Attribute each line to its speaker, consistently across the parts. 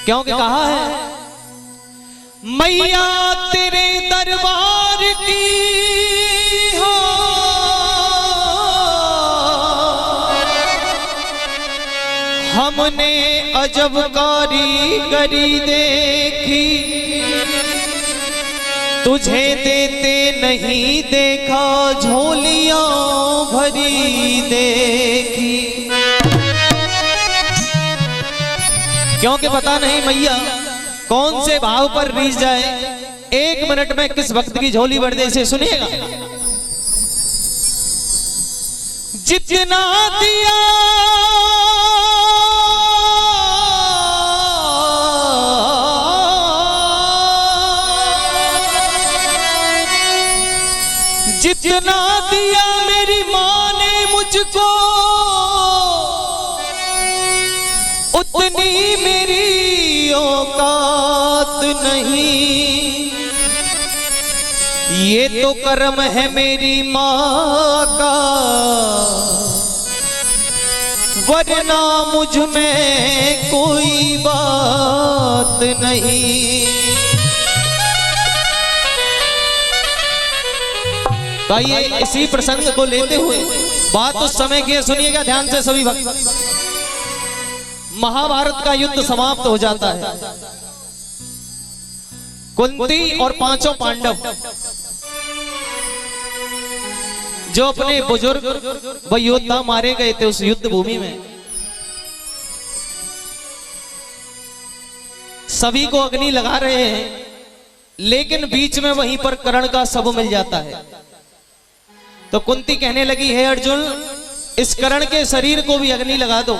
Speaker 1: क्योंकि कहा है मैया तेरे दरबार की हो हमने अजब कारीगरी देखी, तुझे देते नहीं देखा झोलियां भरी देखी। क्योंकि पता नहीं मैया कौन से भाव पर रीझ जाए, 1 मिनट में किस वक्त की झोली भर दे, इसे सुनिएगा। जितना दिया जितना दिया मेरी माँ ने मुझको, उतनी मेरी औकात नहीं। ये तो कर्म है मेरी माँ का, वरना मुझ में कोई बात नहीं। तो आइए इसी प्रसंग को लेते हुए बात उस समय की सुनिएगा ध्यान से सभी भक्त। महाभारत का युद्ध समाप्त हो जाता है। कुंती और 5 पांडव जो अपने बुजुर्ग व योद्धा मारे गए थे उस युद्ध भूमि में, सभी को अग्नि लगा रहे हैं, लेकिन बीच में वहीं पर कर्ण का शव मिल जाता है। तो कुंती कहने लगी, हे अर्जुन, इस कर्ण के शरीर को भी अग्नि लगा दो।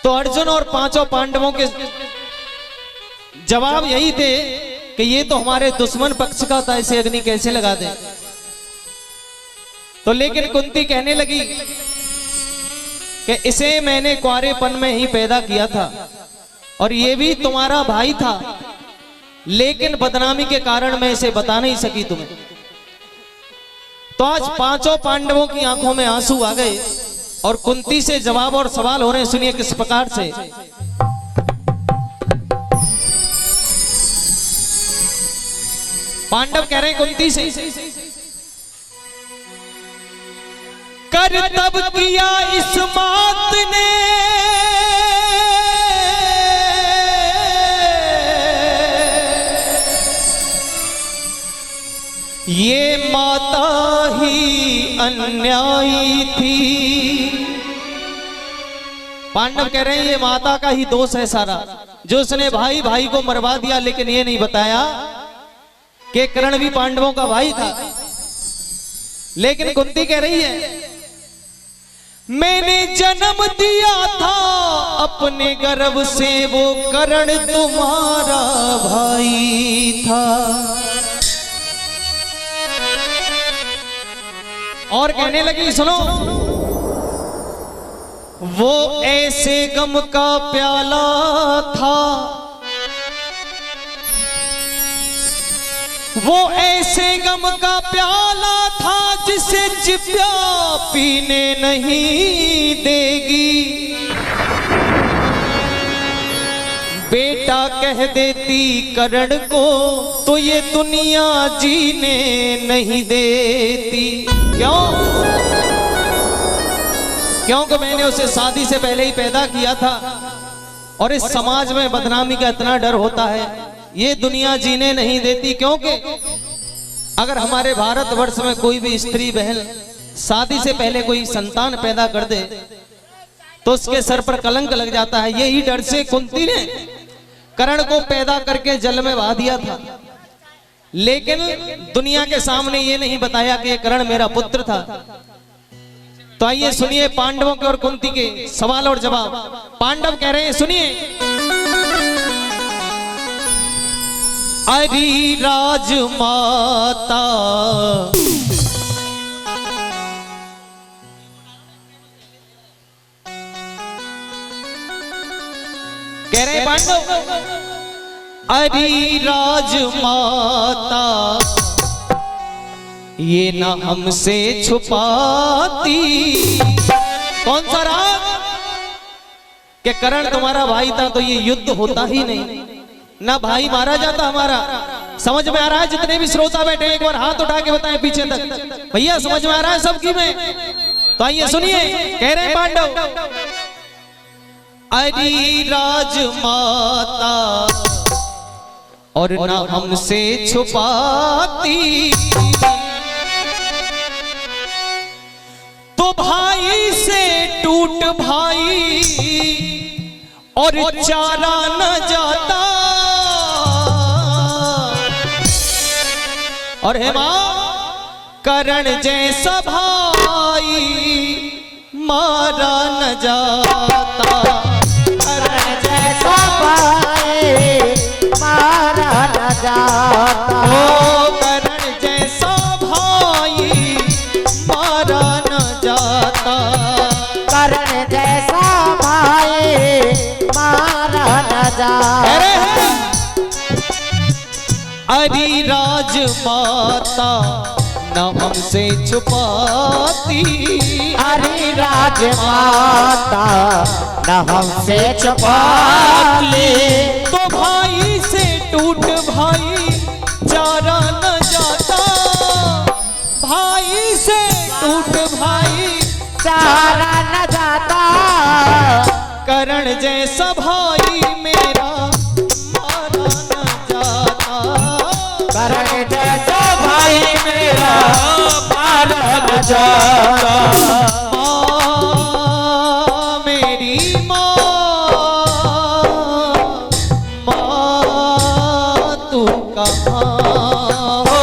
Speaker 1: तो अर्जुन और 5 पांडवों के जवाब यही थे कि ये तो हमारे दुश्मन पक्ष का था, इसे अग्नि कैसे लगा दें। तो लेकिन कुंती कहने लगी कि इसे मैंने कुंवारेपन में ही पैदा किया था और ये भी तुम्हारा भाई था, लेकिन बदनामी के कारण मैं इसे बता नहीं सकी तुम्हें। तो आज 5 पांडवों की आंखों में आंसू आ गए और कुंती से जवाब और सवाल हो रहे हैं। सुनिए किस प्रकार से। पांडव कह रहे हैं कुंती से, कर तब किया इस मात ने ये माता ही अन्यायी थी। पांडव कह रहे हैं ये माता का ही दोष है सारा, जो उसने भाई भाई को मरवा दिया, लेकिन ये नहीं बताया कि कर्ण भी पांडवों का भाई था। लेकिन कुंती कह रही है मैंने जन्म दिया था अपने गर्भ से, वो कर्ण तुम्हारा भाई था। और कहने लगी सुनो, वो ऐसे गम का प्याला था, वो ऐसे गम का प्याला था जिसे जिब्या पीने नहीं देगी। बेटा कह देती कर्ण को तो ये दुनिया जीने नहीं देती। क्यों? क्योंकि मैंने उसे शादी से पहले ही पैदा किया था और इस समाज में बदनामी का इतना डर होता है, ये दुनिया जीने नहीं देती। क्योंकि अगर हमारे भारतवर्ष में कोई भी स्त्री बहन शादी से पहले कोई संतान पैदा कर दे तो उसके सर पर कलंक लग जाता है। यही डर से कुंती ने कर्ण को पैदा करके जल में बहा दिया था, लेकिन दुनिया के सामने ये नहीं बताया कि ये कर्ण मेरा पुत्र था। तो आइए सुनिए पांडवों के और कुंती के सवाल और जवाब। पांडव कह रहे हैं सुनिए, अरे राजमाता कह रहे पांडव, अरे राजमाता ये ना हमसे छुपाती। कौन सा राज? कि करण तुम्हारा भाई था तो ये युद्ध होता ही नहीं, ना भाई मारा जाता हमारा। समझ में आ रहा है? जितने भी श्रोता बैठे एक बार हाथ उठा के बताएं पीछे तक। भैया समझ में आ रहा है सबकी में? तो आइए सुनिए, कह रहे हैं पांडव, अरे राजमाता और ना हमसे छुपाती, तो भाई से टूट भाई और चारा न जाता। और हे मां, करण जैसा भाई मारा न जाता,
Speaker 2: करण जैसा भाई मारा न जाता,
Speaker 1: ओ करण जैसा भाई मारा न जाता,
Speaker 2: करण जैसा भाई मारा न जाता।
Speaker 1: अरे राजमाता न हमसे छुपाती,
Speaker 2: अरे राजमाता न हमसे छुपाती,
Speaker 1: तो भाई से टूट भाई चारा न जाता, भाई से टूट भाई
Speaker 2: चारा न जाता,
Speaker 1: करण जैसा भाई मेरा मारा न जाता,
Speaker 2: करण जैसा भाई मेरा मारा न जाता।
Speaker 1: माँ मेरी माँ, माँ तू कहाँ हो?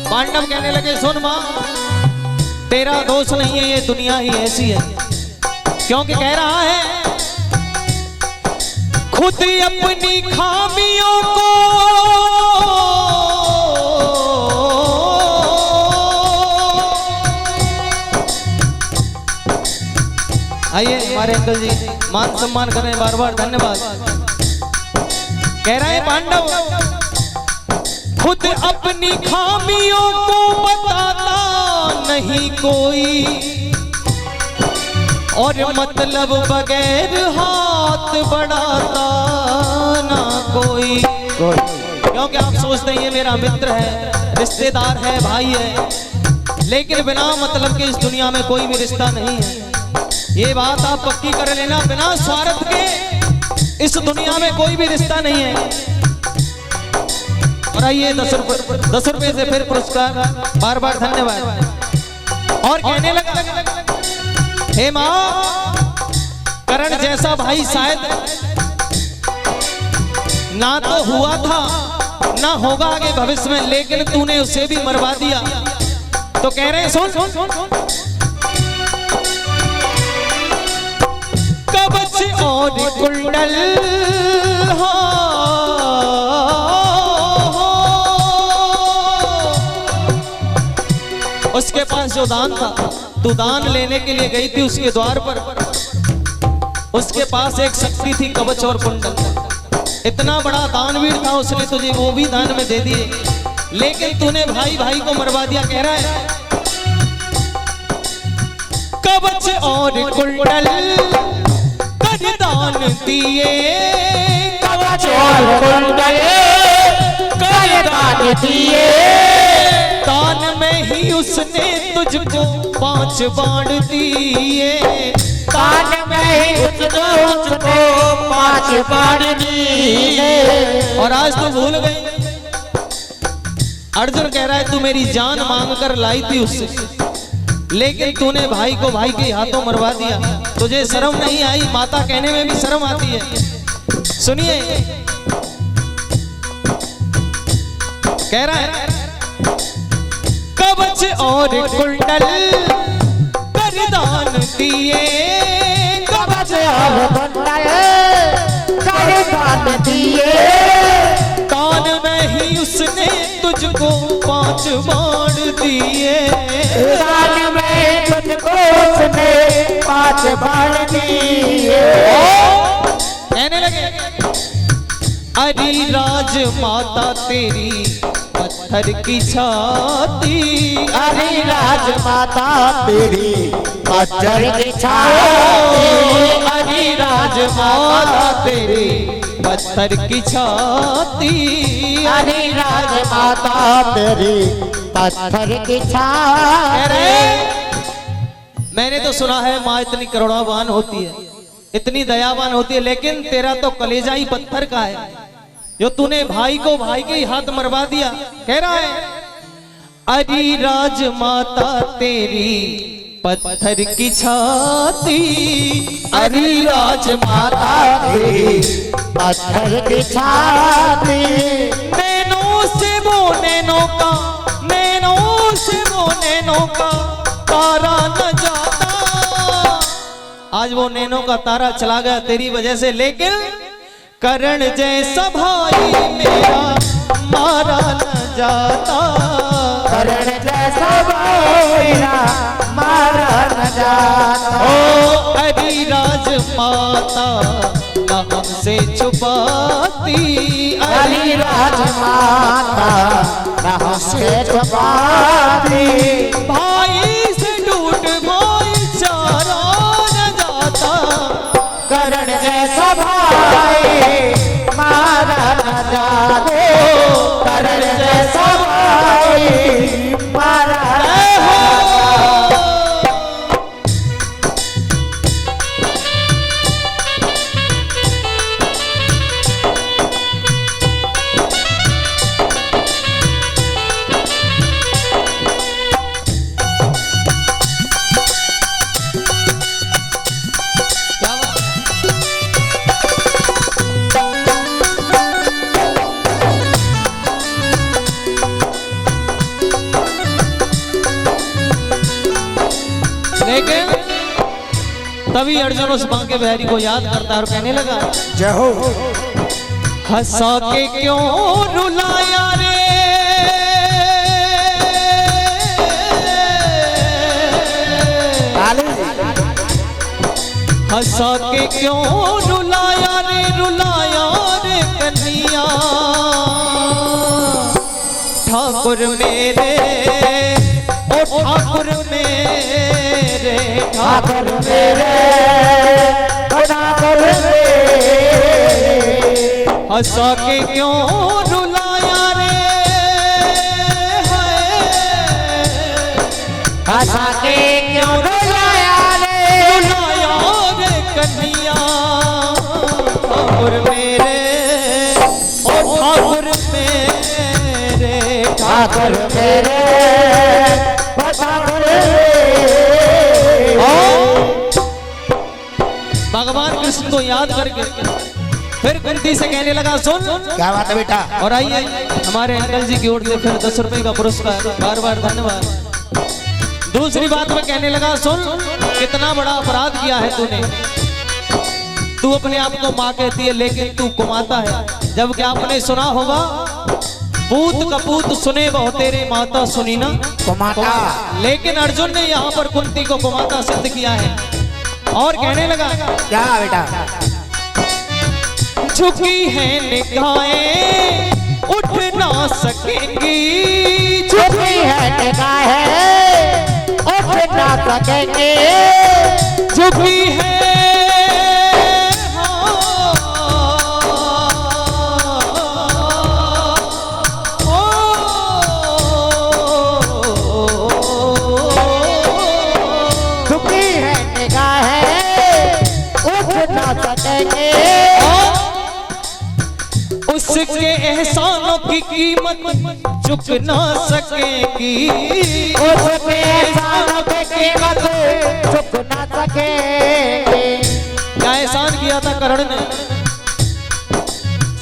Speaker 1: पांडव कहने लगे, सुन मां, तेरा दोष नहीं है, ये दुनिया ही ऐसी है। क्योंकि कह रहा है, खुद अपनी खामियों को आइए हमारे अंकल जी मान सम्मान करें, बार बार धन्यवाद। कह रहे हैं पांडव, खुद अपनी खामियों को बताता नहीं कोई, और मतलब बगैर हाथ बढ़ाता ना कोई। क्योंकि आप सोचते हैं ये मेरा मित्र है, रिश्तेदार है, भाई है, लेकिन बिना मतलब के इस दुनिया में कोई भी रिश्ता नहीं है। ये बात आप पक्की कर लेना, बिना स्वार्थ के इस दुनिया में कोई भी रिश्ता नहीं है। और आइए 10 रुपए से फिर पुरस्कार, बार बार धन्यवाद। और कहने लगा, हे मां, करण जैसा भाई शायद ना तो हुआ था ना होगा आगे भविष्य में, लेकिन तूने उसे भी मरवा दिया। तो कह रहे हैं, सुन सुन सुन सुन, कवच और कुंडल उसके पास जो दान था, तू दान लेने के लिए गई थी उसके द्वार पर, उसके पास एक शक्ति थी, कवच और कुंडल। इतना बड़ा दानवीर था, उसने तुझे वो भी दान में दे दिए, लेकिन तूने भाई भाई को मरवा दिया। कह रहा है, कवच और कुंडल कर दान दिए, कवच और कुंडल
Speaker 2: दान दिए,
Speaker 1: दान में ही उसने तुझको 5 बाण दिए,
Speaker 2: दान में ही उसको 5 बाण दिए।
Speaker 1: और आज तू भूल गई। अर्जुन कह रहा है तू मेरी जान मांग कर लाई थी उससे, लेकिन तूने भाई को भाई के हाथों मरवा दिया। तुझे शर्म नहीं आई? माता कहने में भी शर्म आती है। सुनिए, कह रहा है कवच और कुंडल कर दान दिए,
Speaker 2: कवच और कुंडल कर दान दिए,
Speaker 1: दान में ही उसने तुझको 5 बाण दिए,
Speaker 2: दान में तुझको उसने 5 बाण दिए।
Speaker 1: कहने लगे अरे राज माता तेरी पत्थर की छाती,
Speaker 2: अरे राज माता तेरी पत्थर की छाती,
Speaker 1: अरे राज माता तेरी पत्थर की छाती,
Speaker 2: अरे राज माता तेरी पत्थर की छाती।
Speaker 1: अरे मैंने तो सुना है माँ इतनी करुणावान होती है, इतनी दयावान होती है, लेकिन तेरा तो कलेजा ही पत्थर का है, जो तूने भाई को भाई के ही हाथ मरवा दिया। कह रहा है अरे राज माता तेरी पत्थर की छाती,
Speaker 2: अरे राज माता तेरी पत्थर की छाती,
Speaker 1: नैनों से वो नैनों का, नैनों से वो नैनों का तारा न जाता। आज वो नैनों का तारा चला गया तेरी वजह से, लेकिन करण जैसा भाई मेरा मारा न जाता,
Speaker 2: करण जैसा भाई मारा न जाता।
Speaker 1: ओ अरे राज माता न हमसे छुपाती,
Speaker 2: अरे राज माता न हमसे छुपाती,
Speaker 1: भाई से टूट भाईचारा न जाता,
Speaker 2: करण जैसा भाई मारा न जाते, करण जैसा भाई मारा न जाते।
Speaker 1: लेकिन तभी अर्जुन उस बांके बिहारी को याद करता है और कहने लगा
Speaker 2: जय हो।
Speaker 1: हंसा के क्यों रुलाया रे, हंसा के क्यों रुलाया रे, रुलाया रे कन्हैया, ठाकुर मेरे ओ ठाकुर मेरे,
Speaker 2: ठाकुर मेरे, ठाकुर मेरे,
Speaker 1: हंसा के क्यों रुलाया रे,
Speaker 2: हंसा के क्यों रुलाया रे,
Speaker 1: रुलाया रे कन्हैया, ठाकुर मेरे ओ ठाकुर मेरे,
Speaker 2: ठाकुर मेरे, ठाकुर मेरे।
Speaker 1: भगवान कृष्ण को याद करके फिर कुंती से कहने लगा सुन,
Speaker 2: क्या बात है बेटा?
Speaker 1: और आइए हमारे अंकल जी की ओर से फिर 10 रुपए का पुरस्कार, बार बार धन्यवाद। दूसरी बात में कहने लगा सुन, कितना बड़ा अपराध किया है तूने, तू अपने आप को माँ कहती है लेकिन तू कुमाता है, जबकि आपने सुना होगा पूत कपूत सुने बहु तेरे माता सुनी ना
Speaker 2: कुमाता।
Speaker 1: लेकिन अर्जुन ने यहाँ पर कुंती को कुमाता सिद्ध किया है और कहने लगा
Speaker 2: क्या बेटा?
Speaker 1: झुकी है निगाहें उठ ना सकेंगी,
Speaker 2: झुकी है निगाहें उठ ना सकेंगे,
Speaker 1: झुकी है
Speaker 2: सकेंगे।
Speaker 1: उसके एहसानों की कीमत चुक ना सकेगी।
Speaker 2: उसके एहसानों की कीमत चुक ना सकेंगे।
Speaker 1: क्या एहसान किया था कर्ण ने?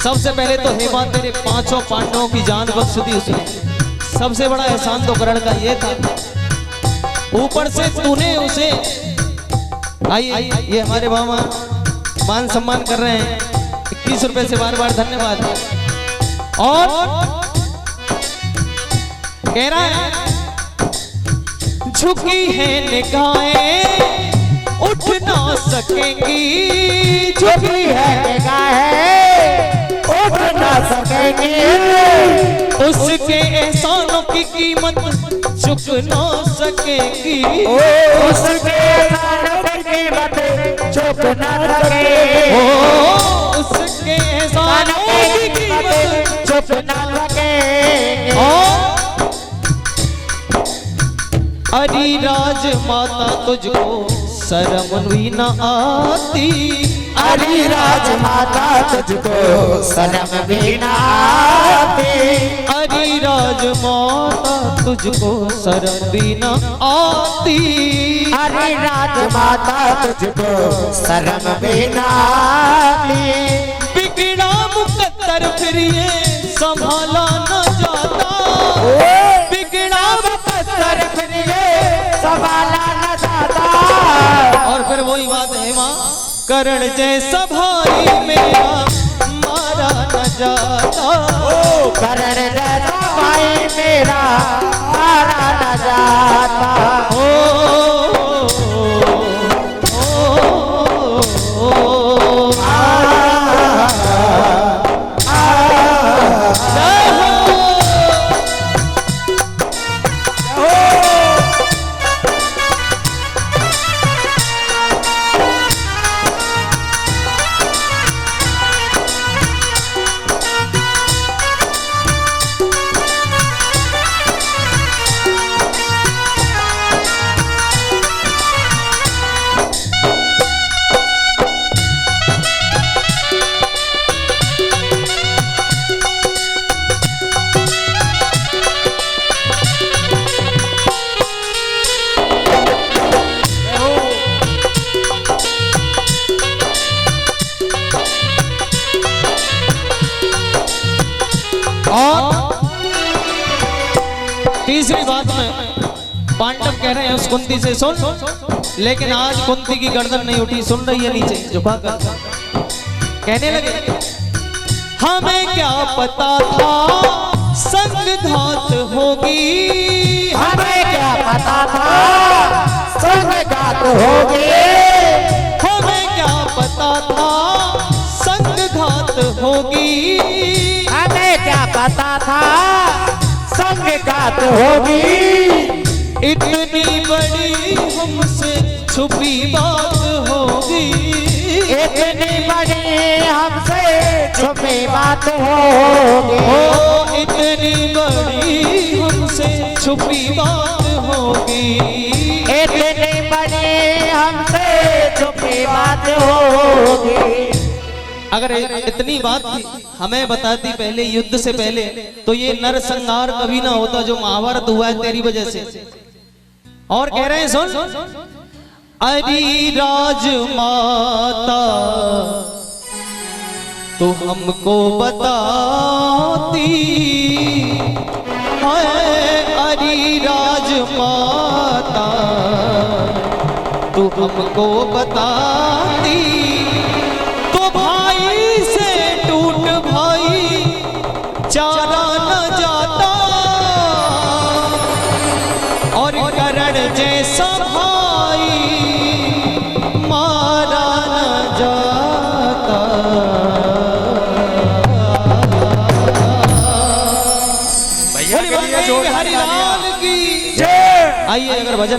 Speaker 1: सबसे पहले तो हेमा तेरे पांचों पांडवों की जान बख्श दी उसने। सबसे बड़ा एहसान तो कर्ण का ये था। ऊपर से तूने उसे, आइए ये हमारे मामा मान सम्मान कर रहे हैं 21 रुपए से, बार बार धन्यवाद। और कह रहा है झुकी है निगाहें उठ ना सकेंगी।
Speaker 2: झुकी है निगाहें उठ ना सकेंगी।
Speaker 1: उसके एहसानों की कीमत चुक ना सकेगी।
Speaker 2: उसके एहसानों की कीमत चुक ना सकेंगे।
Speaker 1: उसके एहसानों की कीमत
Speaker 2: चुक ना सकेंगे।
Speaker 1: अरे राज माता तुझको शर्म भी न आती।
Speaker 2: अरे राज माता तुझको शर्म भी ना आती।
Speaker 1: अरे राज माता तुझको शर्म भी न आती।
Speaker 2: अरे राज माता तुझको शर्म भी ना आती।
Speaker 1: बिगड़ा मुकद्दर फिर ये संभाला न जाता। बिगड़ा मुकद्दर फिर ये
Speaker 2: संभाला न जाता।
Speaker 1: और फिर वही बात है माँ, करण जैसा भाई मेरा मारा न जाता।
Speaker 2: करण जैसा भाई मेरा मारा न जाता।
Speaker 1: और तीसरी बात में पांडव कह रहे हैं उस कुंती से सुन, लेकिन आज कुंती की गर्दन नहीं उठी, सुन रही है नीचे झुकाकर। कहने लगे हमें क्या पता था संगघात होगी।
Speaker 2: हमें क्या पता था संगघात होगी।
Speaker 1: हमें क्या पता था संगघात होगी।
Speaker 2: हमें क्या पता था संगघात होगी।
Speaker 1: इतनी बड़ी हमसे छुपी बात होगी।
Speaker 2: इतनी बड़ी हमसे छुपी बात होगी।
Speaker 1: ओ इतनी बड़ी हमसे छुपी बात होगी।
Speaker 2: इतनी बड़ी हमसे छुपी बात होगी।
Speaker 1: अगर इतनी बात थी हमें बताती पहले, युद्ध से पहले, तो ये नरसंहार कभी ना होता जो महाभारत हुआ है तेरी वजह से। और कह रहे हैं सुन, अरे राजमाता तो हमको बताती है। अरे राजमाता तो हमको बताती तो भाई से टूट भाई चारा न जाता। और करण जैसा भाई मारा न जाता।
Speaker 2: भैया
Speaker 1: हरिलाल की। आइए अगर भजन